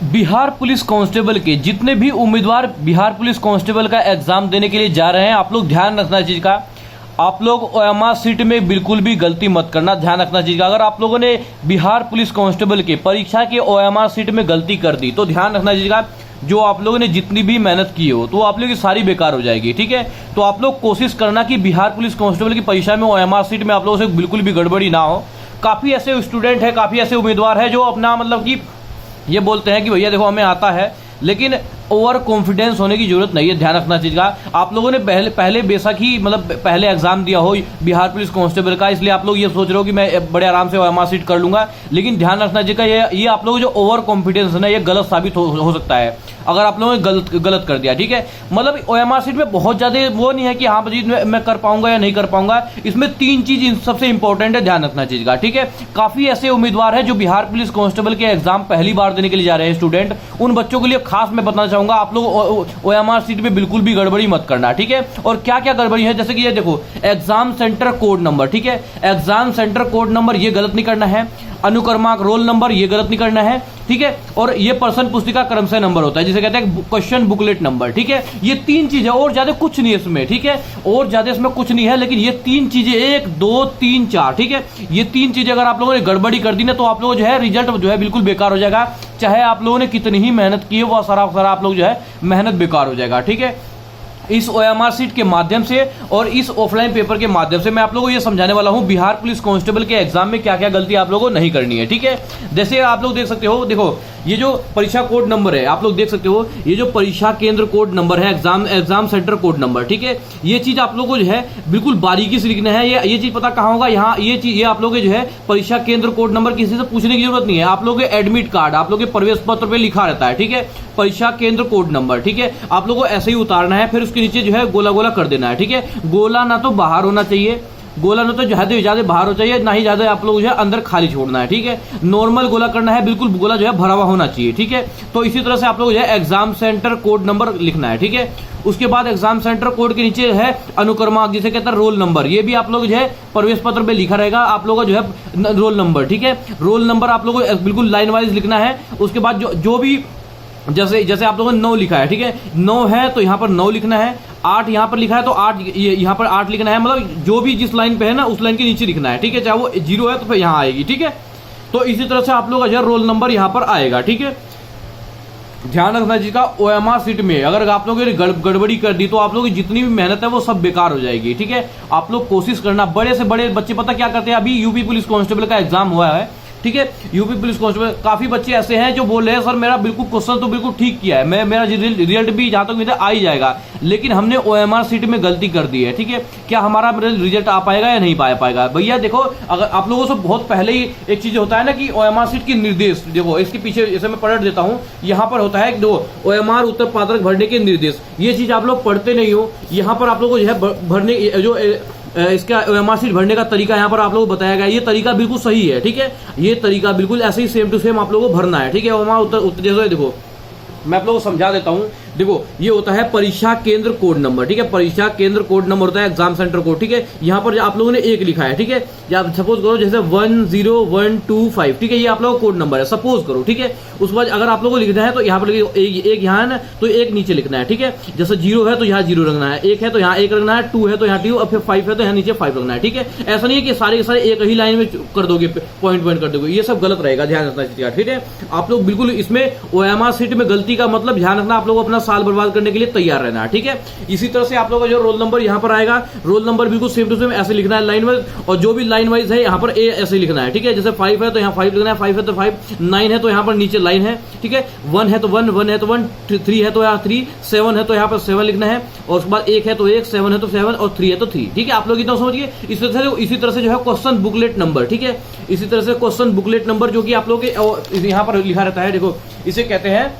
Bihar police constable के जितने भी उम्मीदवार बिहार पुलिस कांस्टेबल का एग्जाम देने के लिए जा रहे हैं, आप लोग ध्यान रखना चीज का, आप लोग ओएमआर सीट में बिल्कुल भी गलती मत करना। ध्यान रखना चीज का, अगर आप लोगों ने बिहार पुलिस कांस्टेबल के परीक्षा के ओएमआर सीट में गलती कर दी तो ध्यान रखना चीज का, जो आप लोगों ने जितनी भी मेहनत की हो तो आप लोगों की सारी बेकार हो जाएगी। ठीक है, तो आप लोग कोशिश करना कि बिहार पुलिस कांस्टेबल की परीक्षा में ओएमआर सीट में आप लोगों से बिल्कुल भी गड़बड़ी ना हो। काफी ऐसे स्टूडेंट है, काफी ऐसे उम्मीदवार है जो अपना मतलब कि ये बोलते हैं कि भैया देखो हमें आता है, लेकिन ओवर कॉन्फिडेंस होने की जरूरत नहीं है। ध्यान रखना चीज का, आप लोगों ने पहले बेशक ही मतलब पहले एग्जाम दिया हो बिहार पुलिस कांस्टेबल का, इसलिए आप लोग ये सोच रहे हो कि मैं बड़े आराम से ओएमआर सीट कर लूंगा, लेकिन ध्यान रखना चाहिए ये आप लोग जो ओवर कॉन्फिडेंस है ना, ये गलत साबित हो सकता है अगर आप लोगों ने गलत कर दिया। ठीक है, मतलब ओएमआर सीट में बहुत ज्यादा वो नहीं है कि हाँ जी मैं कर पाऊंगा या नहीं कर पाऊंगा, इसमें तीन चीज सबसे इंपॉर्टेंट है, ध्यान रखना चीज का। ठीक है, काफी ऐसे उम्मीदवार है जो बिहार पुलिस कांस्टेबल के एग्जाम पहली बार देने के लिए जा रहे हैं स्टूडेंट, उन बच्चों के लिए खास मैं बताना चाहूंगा, आप लोग ओएमआर सीट में बिल्कुल भी गड़बड़ी मत करना। ठीक है, और क्या क्या गड़बड़ी है, जैसे कि ये देखो एग्जाम सेंटर कोड नंबर, ठीक है, एग्जाम सेंटर कोड नंबर ये गलत नहीं करना है, अनुक्रमांक रोल नंबर ये गलत नहीं करना है। ठीक है, और ये पर्सन पुस्तिका क्रमशः नंबर होता है जिसे कहते हैं क्वेश्चन बुकलेट नंबर। ठीक है, ये तीन चीजें, और ज्यादा कुछ नहीं है इसमें। ठीक है, और ज्यादा इसमें कुछ नहीं है, लेकिन ये तीन चीजें 1 2 3 4, ठीक है, ये तीन चीजें अगर आप लोगों ने गड़बड़ी कर दी ना तो आप लोग जो है रिजल्ट जो है बिल्कुल बेकार हो जाएगा, चाहे आप लोगों ने कितनी ही मेहनत की है वो सारा आप लोग जो है मेहनत बेकार हो जाएगा। ठीक है, इस ओएमआर सीट के माध्यम से और इस ऑफलाइन पेपर के माध्यम से मैं आप लोगों को ये समझाने वाला हूं बिहार पुलिस कांस्टेबल के एग्जाम में क्या क्या गलती आप लोगों को नहीं करनी है। ठीक है, जैसे आप लोग देख सकते हो, देखो ये जो परीक्षा कोड नंबर है आप लोग देख सकते हो, ये जो परीक्षा केंद्र कोड नंबर है, एग्जाम सेंटर कोड नंबर। ठीक है, ये चीज आप लोगों को जो है बिल्कुल बारीकी से लिखना है। ये चीज पता कहां होगा, यहाँ ये चीज, ये आप लोग जो है परीक्षा केंद्र कोड नंबर किसी से पूछने की जरूरत नहीं है, आप लोग एडमिट कार्ड, आप लोग के प्रवेश पत्र पे लिखा रहता है। ठीक है, परीक्षा केंद्र कोड नंबर। ठीक है, आप लोगों को ऐसे ही उतारना है, फिर उसके नीचे जो है गोला गोला कर देना है। ठीक है, गोला ना तो बाहर होना चाहिए, गोला ना तो ज्यादा बाहर हो चाहिए, ना ही ज्यादा आप लोग जो है अंदर खाली छोड़ना है। ठीक है, नॉर्मल गोला करना है, बिल्कुल गोला जो है भरा हुआ होना चाहिए। ठीक है, तो इसी तरह से आप लोग जो है एग्जाम सेंटर कोड नंबर लिखना है। ठीक है, उसके बाद एग्जाम सेंटर कोड के नीचे है अनुक्रमांक जिसे कहते हैं रोल नंबर, ये भी आप लोग जो है प्रवेश पत्र पे लिखा रहेगा आप लोगों का जो है रोल नंबर। ठीक है, रोल नंबर आप लोगों को बिल्कुल लाइन वाइज लिखना है। उसके बाद जो भी जैसे आप लोगों ने 9 लिखा है, ठीक है, 9 है तो यहाँ पर 9 लिखना है, 8 यहाँ पर लिखा है तो 8 यहाँ पर 8 लिखना है, मतलब जो भी जिस लाइन पे है ना उस लाइन के नीचे लिखना है। ठीक है, चाहे वो 0 है तो फिर यहाँ आएगी। ठीक है, तो इसी तरह से आप लोग का जो रोल नंबर यहाँ पर आएगा। ठीक है, ध्यान रखना जी का, ओएमआर सीट में अगर आप लोगों ने गड़बड़ी कर दी तो आप लोगों की जितनी भी मेहनत है वो सब बेकार हो जाएगी। ठीक है, आप लोग कोशिश करना, बड़े से बड़े बच्चे पता क्या करते हैं, अभी यूपी पुलिस कांस्टेबल का एग्जाम हुआ है। ठीक है, यूपी पुलिस कांस्टेबल काफी बच्चे ऐसे हैं जो बोल रहे हैं सर मेरा बिल्कुल क्वेश्चन तो बिल्कुल ठीक किया है, मेरा रिजल्ट भी जहां तक उम्मीद है आ ही जाएगा, लेकिन हमने ओएमआर सीट में गलती कर दी है। ठीक है, क्या हमारा रिजल्ट आ पाएगा या नहीं पाएगा? भैया देखो, अगर आप लोगों से बहुत पहले ही एक चीज होता है ना कि ओएमआर सीट के निर्देश, देखो इसके पीछे इसे मैं पढ़ देता हूँ, यहाँ पर होता है ओएमआर उत्तर पात्रक भरने के निर्देश, ये चीज आप लोग पढ़ते नहीं हो। यहाँ पर आप लोग को जो है भरने जो इसका ओएमआर सीट भरने का तरीका यहाँ पर आप लोगों को बताया गया, ये तरीका बिल्कुल सही है। ठीक है, ये तरीका बिल्कुल ऐसे ही सेम टू सेम आप लोगों को भरना है। ठीक है, ओएमआर उत्तर जैसे देखो मैं आप लोगों को समझा देता हूँ, देखो ये होता है परीक्षा केंद्र कोड नंबर। ठीक है, परीक्षा केंद्र कोड नंबर होता है एग्जाम सेंटर कोड। ठीक है, यहाँ पर आप लोगों ने 1 लिखा है। ठीक है, या सपोज करो जैसे 10125, ठीक है, ये आप लोगों का कोड नंबर है, सपोज करो। ठीक है, उसके बाद अगर आप लोगों को लिखना है तो यहाँ पर एक यहाँ है ना तो 1 नीचे लिखना है। ठीक है, जैसे 0 है तो यहाँ 0 रखना है, 1 है तो यहाँ 1 रखना है, 2 है तो यहाँ 2, और फिर 5 है तो यहाँ नीचे 5 रखना है। ठीक है, ऐसा नहीं है कि सारे के सारे एक ही लाइन में कर दोगे, पॉइंट कर दोगे, ये सब गलत रहेगा, ध्यान रखना चाहिए। ठीक है, आप लोग बिल्कुल इसमें ओएमआर सीट में गलती का मतलब ध्यान रखना, आप लोग अपना साल बर्बाद करने के लिए तैयार रहना है। ठीक है, इसी तरह से आप लोगों का जो रोल नंबर यहाँ पर आएगा, रोल नंबर बिल्कुल सेम टू सेम ऐसे लिखना है लाइन वाइज, और जो भी लाइन वाइज है यहाँ पर ऐसे लिखना है। ठीक है, जैसे 5 है तो यहाँ 5 लिखना है, 5 है तो 5, 9 है तो यहाँ पर नीचे लाइन है। ठीक है, 1 है तो 1, 1 है तो 1, 3 है तो यहाँ 3, 7 है तो यहाँ पर 7 लिखना है, और उसके बाद 1 है तो 1, 7 है तो 7, और 3 है तो 3। ठीक है, आप लोग इतना समझिए। इसी तरह से जो है क्वेश्चन बुकलेट नंबर, ठीक है, इसी तरह से क्वेश्चन बुकलेट नंबर जो कि आप लोग के यहाँ पर लिखा रहता है, देखो इसे कहते हैं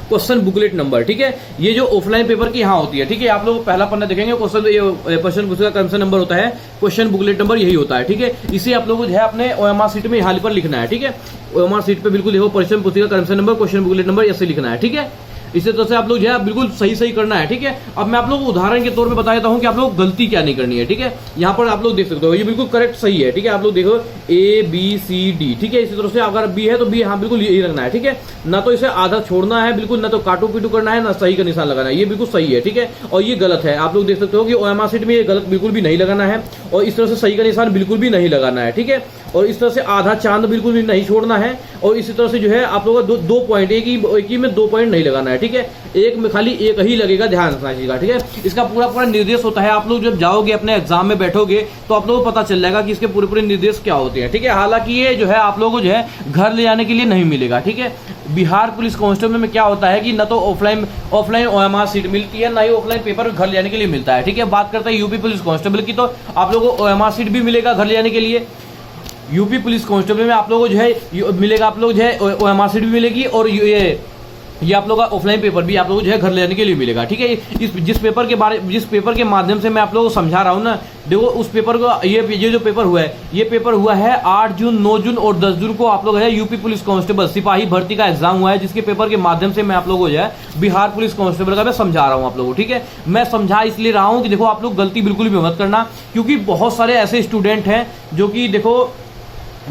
क्वेश्चन बुकलेट नंबर। ठीक है, ये जो ऑफलाइन पेपर की यहाँ होती है। ठीक है, आप लोग पहला पन्ना देखेंगे, क्वेश्चन पुस्तिका क्रमशः नंबर होता है, क्वेश्चन बुकलेट नंबर यही होता है। ठीक है, इसे आप लोगों को जो है अपने ओएमआर सीट में यहाँ पर लिखना है। ठीक है, ओएमआर सीट पे बिल्कुल देखो क्वेश्चन पुस्तिका क्रमशः नंबर, क्वेश्चन बुकलेट नंबर ऐसे लिखना है। ठीक है, इसी तरह से आप लोग जो है बिल्कुल सही करना है, ठीक है। अब मैं आप लोग उदाहरण के तौर पे बता देता हूँ कि आप लोग गलती क्या नहीं करनी है, ठीक है। यहाँ पर आप लोग देख सकते हो ये बिल्कुल करेक्ट सही है, ठीक है। आप लोग देखो ABCD, ठीक है। इसी तरह से अगर बी है तो बी हाँ बिल्कुल यही रखना है, ठीक है। ना तो इसे आधा छोड़ना है बिल्कुल, ना तो काटू पीटू करना है, ना सही का निशान लगाना है, ये बिल्कुल सही है, ठीक है। और ये गलत है, आप लोग देख सकते हो कि OMR शीट में ये गलत बिल्कुल भी नहीं लगाना है, और इस तरह से सही का निशान बिल्कुल भी नहीं लगाना है, ठीक है। और इस तरह से आधा चांद बिल्कुल भी नहीं छोड़ना है, और इसी तरह से जो है आप लोगों का दो पॉइंट एक ही में 2 पॉइंट नहीं लगाना है, ठीक है। एक में खाली एक ही लगेगा, ध्यान रखना चाहिए, ठीक है। इसका पूरा निर्देश होता है, आप लोग जब जाओगे अपने एग्जाम में बैठोगे तो आप लोगों को पता चल जाएगा कि इसके पूरे निर्देश क्या होते हैं, ठीक है। हालांकि ये जो है आप लोगों को जो है घर ले जाने के लिए नहीं मिलेगा, ठीक है। बिहार पुलिस कांस्टेबल में क्या होता है कि न तो ऑफलाइन OMR शीट मिलती है, ना ही ऑफलाइन पेपर घर ले जाने के लिए मिलता है, ठीक है। बात करते हैं यूपी पुलिस कांस्टेबल की, तो आप लोगों को OMR शीट भी मिलेगा घर ले जाने के लिए। यूपी पुलिस कांस्टेबल में आप लोगों को जो है मिलेगा, आप लोग जो है OMR शीट भी मिलेगी, और ये आप लोगों का ऑफलाइन पेपर भी आप लोगों को जो है घर ले जाने के लिए मिलेगा, ठीक है। जिस पेपर के माध्यम से मैं आप लोगों को समझा रहा हूँ ना, देखो उस पेपर को ये जो पेपर हुआ है, ये पेपर हुआ है 8 जून, 9 जून और 10 जून को आप लोग है यूपी पुलिस कांस्टेबल सिपाही भर्ती का एग्जाम हुआ है, जिसके पेपर के माध्यम से मैं आप लोगों को जो है बिहार पुलिस कांस्टेबल का मैं समझा रहा हूँ आप लोगों को, ठीक है। मैं समझा इसलिए रहा हूँ कि देखो आप लोग गलती बिल्कुल भी मत करना, क्योंकि बहुत सारे ऐसे स्टूडेंट हैं जो कि देखो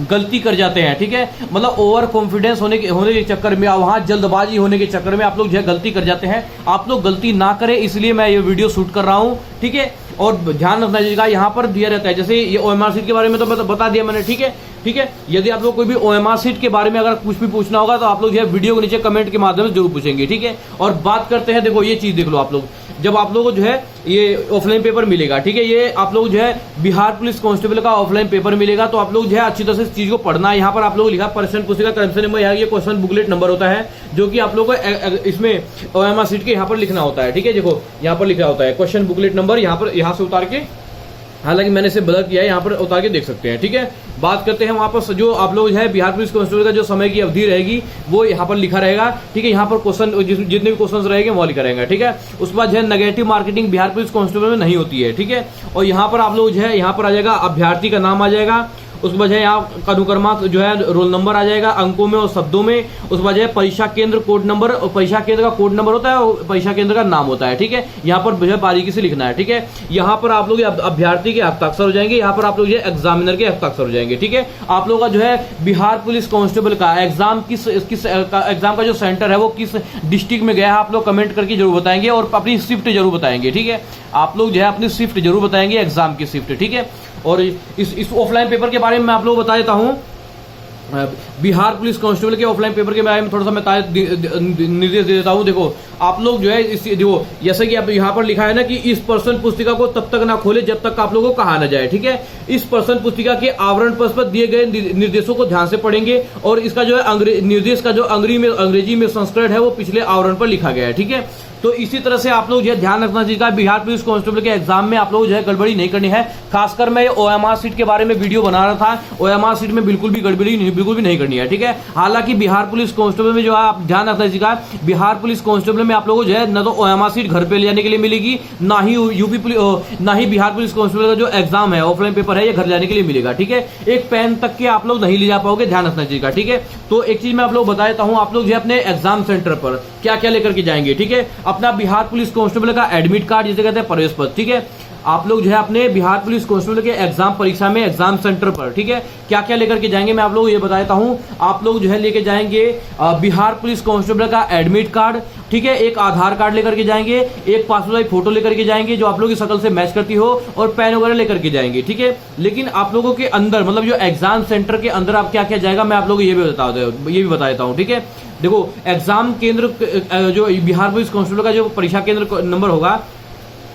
गलती कर जाते हैं, ठीक है। मतलब ओवर कॉन्फिडेंस होने के चक्कर में, वहां जल्दबाजी होने के चक्कर में आप लोग जो है गलती कर जाते हैं। आप लोग गलती ना करें, इसलिए मैं ये वीडियो शूट कर रहा हूं, ठीक है। और ध्यान रखना चाहिए, यहाँ पर दिया रहता है, जैसे ये OMR शीट के बारे में तो बता दिया मैंने, ठीक है, ठीक है। यदि आप लोग कोई भी OMR शीट के बारे में अगर कुछ भी पूछना होगा तो आप लोग जो है वीडियो के नीचे कमेंट के माध्यम से जरूर पूछेंगे, ठीक है। और बात करते हैं, देखो ये चीज देख लो आप लोग, जब आप लोगों को जो है ये ऑफलाइन पेपर मिलेगा, ठीक है, ये आप लोग जो है बिहार पुलिस कांस्टेबल का ऑफलाइन पेपर मिलेगा, तो आप लोग जो है अच्छी तरह से इस चीज को पढ़ना है। यहाँ पर आप लोग लिखा प्रश्न पुस्तिका क्रमशः नंबर, यहाँ ये क्वेश्चन बुकलेट नंबर होता है, जो कि आप लोग को इसमें OMR शीट के यहाँ पर लिखना होता है, ठीक है। देखो यहाँ पर लिखा होता है क्वेश्चन बुकलेट नंबर, यहाँ से उतार के, हालांकि मैंने इसे ब्लर किया है, यहाँ पर उतार के देख सकते हैं, ठीक है। बात करते हैं वहां पर जो आप लोग है बिहार पुलिस कांस्टेबल का जो समय की अवधि रहेगी वो यहाँ पर लिखा रहेगा, ठीक है। यहाँ पर क्वेश्चन जितने भी क्वेश्चन रहेंगे वो लिखा रहेगा, ठीक है। उसके बाद जो है negative marketing Bihar police constable में नहीं होती है, ठीक है। और यहाँ पर आप लोग जो है यहाँ पर आ जाएगा अभ्यर्थी का नाम आ जाएगा, उसके बाद यहाँ अनुक्रमांक जो है रोल नंबर आ जाएगा अंकों में और शब्दों में, उसके बाद है परीक्षा केंद्र कोड नंबर, और परीक्षा केंद्र का कोड नंबर होता है और परीक्षा केंद्र का नाम होता है, ठीक है। यहाँ पर जो है बारीकी से लिखना है, ठीक है। यहाँ पर आप लोग अभ्यर्थी के हस्ताक्षर हो जाएंगे, यहाँ पर आप लोग एग्जामिनर के हस्ताक्षर हो जाएंगे, ठीक है। आप लोग का जो है बिहार पुलिस कांस्टेबल का एग्जाम किस एग्जाम का जो सेंटर है वो किस डिस्ट्रिक्ट में गया है आप लोग कमेंट करके जरूर बताएंगे, और अपनी शिफ्ट जरूर बताएंगे, ठीक है। आप लोग जो है अपनी शिफ्ट जरूर बताएंगे, एग्जाम की शिफ्ट, ठीक है। और इस ऑफलाइन पेपर के बारे में मैं आप लोगों को बता देता हूं, बिहार पुलिस कांस्टेबल के ऑफलाइन पेपर के बारे में थोड़ा सा मैं निर्देश दे देता हूं। देखो आप लोग जो है देखो जैसे कि आप यहाँ पर लिखा है ना कि इस प्रश्न पुस्तिका को तब तक ना खोले जब तक आप लोगों को कहा ना जाए, ठीक है। इस प्रश्न पुस्तिका के आवरण पर दिए गए निर्देशों को ध्यान से पढ़ेंगे, और इसका जो है निर्देश का जो अंग्रेजी में संस्करण है वो पिछले आवरण पर लिखा गया है, ठीक है। तो इसी तरह से आप लोग जो है ध्यान रखना चाहिए, बिहार पुलिस कांस्टेबल के एग्जाम में आप लोग जो है गड़बड़ी नहीं करनी है। खासकर मैं OMR शीट के बारे में वीडियो बना रहा था, OMR शीट में बिल्कुल भी गड़बड़ी बिल्कुल भी नहीं करनी है, ठीक है। हालांकि बिहार पुलिस कांस्टेबल में जो है आप ध्यान रखना चाहिए, बिहार पुलिस कांस्टेबल में आप लोगों को जो है न तो OMR शीट घर पे ले जाने के लिए मिलेगी, ना ही बिहार पुलिस कांस्टेबल का जो एग्जाम है ऑफलाइन पेपर है ये घर जाने के लिए मिलेगा, ठीक है। एक पेन तक के आप लोग नहीं ले जा पाओगे, ध्यान रखना चाहिए, ठीक है। तो एक चीज मैं आप लोग बता देता हूँ, आप लोग जो है अपने एग्जाम सेंटर पर क्या क्या लेकर के जाएंगे, ठीक है। अपना बिहार पुलिस कांस्टेबल का एडमिट कार्ड जिसे कहते हैं प्रवेश पत्र, ठीक है। आप लोग जो है अपने बिहार पुलिस कांस्टेबल के एग्जाम परीक्षा में एग्जाम सेंटर पर, ठीक है, क्या क्या लेकर के जाएंगे मैं आप लोग ये बता देता हूं। आप लोग जो है लेके जाएंगे बिहार पुलिस कांस्टेबल का एडमिट कार्ड, ठीक है, एक आधार कार्ड लेकर के जाएंगे, एक पासपोर्ट साइज फोटो लेकर के जाएंगे जो आप लोगों की शक्ल से मैच करती हो, और पेन वगैरह लेकर के जाएंगे, ठीक है। लेकिन आप लोगों के अंदर मतलब जो एग्जाम सेंटर के अंदर आप क्या क्या जाएगा मैं आप लोगों को ये भी बता देता हूँ, ठीक है। देखो एग्जाम केंद्र जो बिहार पुलिस कांस्टेबल का जो परीक्षा केंद्र नंबर होगा,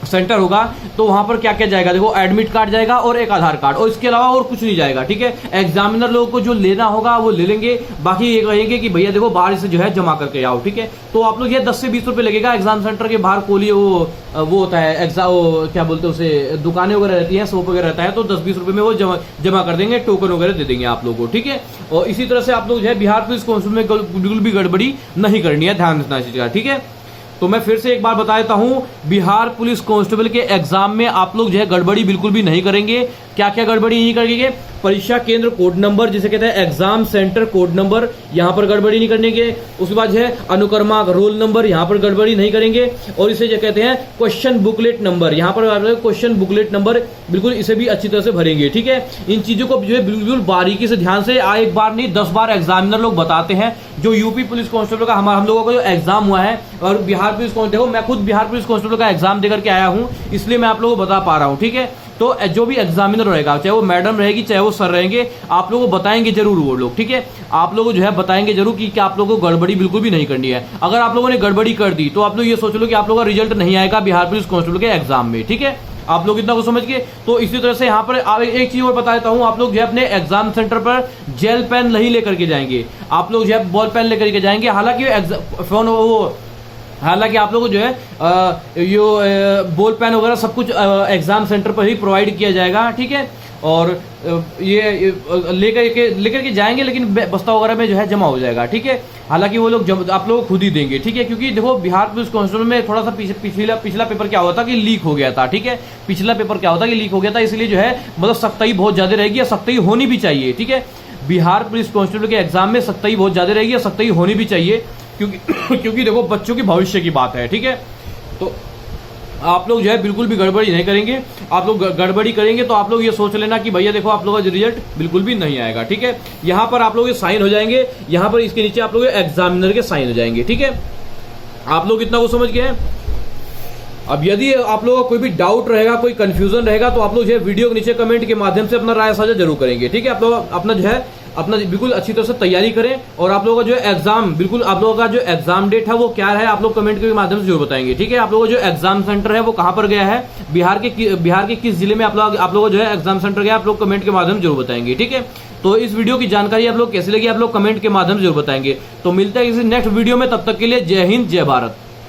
सेंटर होगा, तो वहां पर क्या क्या जाएगा, देखो एडमिट कार्ड जाएगा और एक आधार कार्ड, और इसके अलावा और कुछ नहीं जाएगा, ठीक है। एग्जामिनर लोगों को जो लेना होगा वो ले लेंगे, बाकी ये कहेंगे कि भैया देखो बाहर से जो है जमा करके आओ, ठीक है। तो आप लोग ये 10 से 20 रुपए लगेगा। एग्जाम सेंटर के बाहर कोली वो होता है एग्जाम, क्या बोलते हैं उसे, दुकानें वगैरह रहती है, शॉप वगैरह रहता है, तो 10-20 रुपए में वो जमा कर देंगे, टोकन वगैरह दे देंगे आप लोगों को, ठीक है। और इसी तरह से आप लोग जो है बिहार पुलिस कांस्टेबल में बिल्कुल भी गड़बड़ी नहीं करनी है, ध्यान रखना चाहिए, ठीक है। तो मैं फिर से एक बार बता देता हूं, बिहार पुलिस कांस्टेबल के एग्जाम में आप लोग जो है गड़बड़ी बिल्कुल भी नहीं करेंगे, क्या क्या गड़बड़ी नहीं करेंगे, परीक्षा केंद्र कोड नंबर जिसे कहते हैं एग्जाम सेंटर कोड नंबर, यहां पर गड़बड़ी नहीं करेंगे। उसके बाद है अनुक्रमांक रोल नंबर, यहां पर गड़बड़ी नहीं करेंगे। और इसे जो कहते हैं क्वेश्चन बुकलेट नंबर, यहां पर क्वेश्चन बुकलेट नंबर बिल्कुल इसे भी अच्छी तरह से भरेंगे। ठीक है, इन चीजों को जो है बिल्कुल बारीकी से ध्यान से एक बार नहीं 10 बार एग्जामिनर लोग बताते हैं। जो यूपी पुलिस कांस्टेबल का हम लोगों का जो एग्जाम हुआ है और बिहार पुलिस कांस्टेबल, मैं खुद बिहार पुलिस कांस्टेबल का एग्जाम देकर के आया हूं, इसलिए मैं आप लोगों को बता पा रहा हूं। ठीक है, तो जो भी एग्जामिनर रहेगा, चाहे वो मैडम रहेगी चाहे वो सर रहेंगे, आप लोगों को बताएंगे जरूर वो लोग। ठीक है, आप लोगों को जो है बताएंगे जरूर कि आप लोगों को गड़बड़ी बिल्कुल भी नहीं करनी है। अगर आप लोगों ने गड़बड़ी कर दी तो आप लोग ये सोच लो कि आप लोगों का रिजल्ट नहीं आएगा बिहार पुलिस कांस्टेबल के एग्जाम में। ठीक है, आप लोग इतना को समझ के, तो इसी तरह से यहाँ पर एक चीज और बता देता हूँ, आप लोग जो है अपने एग्जाम सेंटर पर जेल पेन नहीं लेकर के जाएंगे, आप लोग जो है बॉल पेन लेकर के जाएंगे। हालांकि आप लोगों को जो है बॉल पेन वगैरह सब कुछ एग्जाम सेंटर पर ही प्रोवाइड किया जाएगा। ठीक है, और ये लेकर के जाएंगे, लेकिन बस्ता वगैरह में जो है जमा हो जाएगा। ठीक है, हालांकि वो लोग आप लोग खुद ही देंगे। ठीक है, क्योंकि देखो बिहार पुलिस कांस्टेबल में थोड़ा सा पिछला पेपर क्या होता कि लीक हो गया था। ठीक है, पिछला पेपर क्या होता कि लीक हो गया था, इसलिए जो है मतलब सख्ताई बहुत ज्यादा रहेगी, या सख्ताई होनी भी चाहिए। ठीक है, बिहार पुलिस कांस्टेबल के एग्जाम में सख्ताई बहुत ज्यादा रहेगी, या सख्ताई होनी भी चाहिए, क्योंकि देखो बच्चों की भविष्य की बात है। ठीक है, तो आप लोग जो है बिल्कुल भी गड़बड़ी नहीं करेंगे। आप लोग गड़बड़ी करेंगे तो आप लोग ये सोच लेना कि भैया देखो आप लोगों का रिजल्ट बिल्कुल भी नहीं आएगा। ठीक है, यहां पर आप लोग ये साइन हो जाएंगे, यहां पर इसके नीचे आप लोग एग्जामिनर के साइन हो जाएंगे। ठीक है, आप लोग इतना को समझ गए। अब यदि आप लोगों को कोई भी डाउट रहेगा, कोई कंफ्यूजन रहेगा, तो आप लोग जो है वीडियो के नीचे कमेंट के माध्यम से अपना राय साझा जरूर करेंगे। ठीक है, आप लोग अपना जो है अपना बिल्कुल अच्छी तरह से तैयारी करें, और आप लोगों का जो एग्जाम बिल्कुल आप लोगों का जो एग्जाम डेट है वो क्या है, आप लोग कमेंट के माध्यम से जरूर बताएंगे। ठीक है, आप लोगों का जो एग्जाम सेंटर है वो कहां पर गया है, बिहार के किस जिले में आप लोगों जो है एग्जाम सेंटर गया, आप लोग कमेंट के माध्यम से जरूर बताएंगे। ठीक है, तो इस वीडियो की जानकारी आप लोग कैसी लगी, आप लोग कमेंट के माध्यम से जरूर बताएंगे। तो मिलते हैं किसी नेक्स्ट वीडियो में, तब तक के लिए जय हिंद जय भारत।